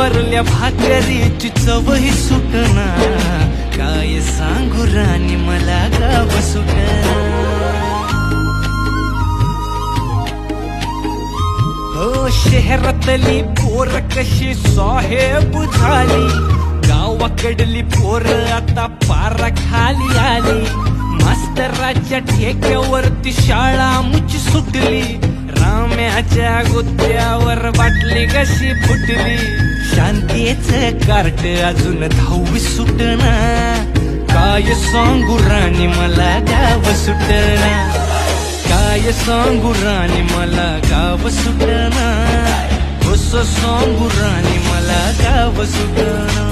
थोरल्या भाकरीची चवही सुटना, काय सांगू राणी मला गाव सुटना. हो शहरातली पोर कशी साहेब झाली, गावाकडली पोर आता पारा खाली आली. मास्तराच्या ठेक्यावरती शाळा मुची सुटली, राम्याच्या गुत्त्यावर बाटली कशी फुटली. शांतीचं कार्ट अजून 10वी सुटना, काय सांगू राणी मला गाव सुटना. काय सांगू राणी मला गाव सुटना, कसं सांगू राणी मला गाव सुटना.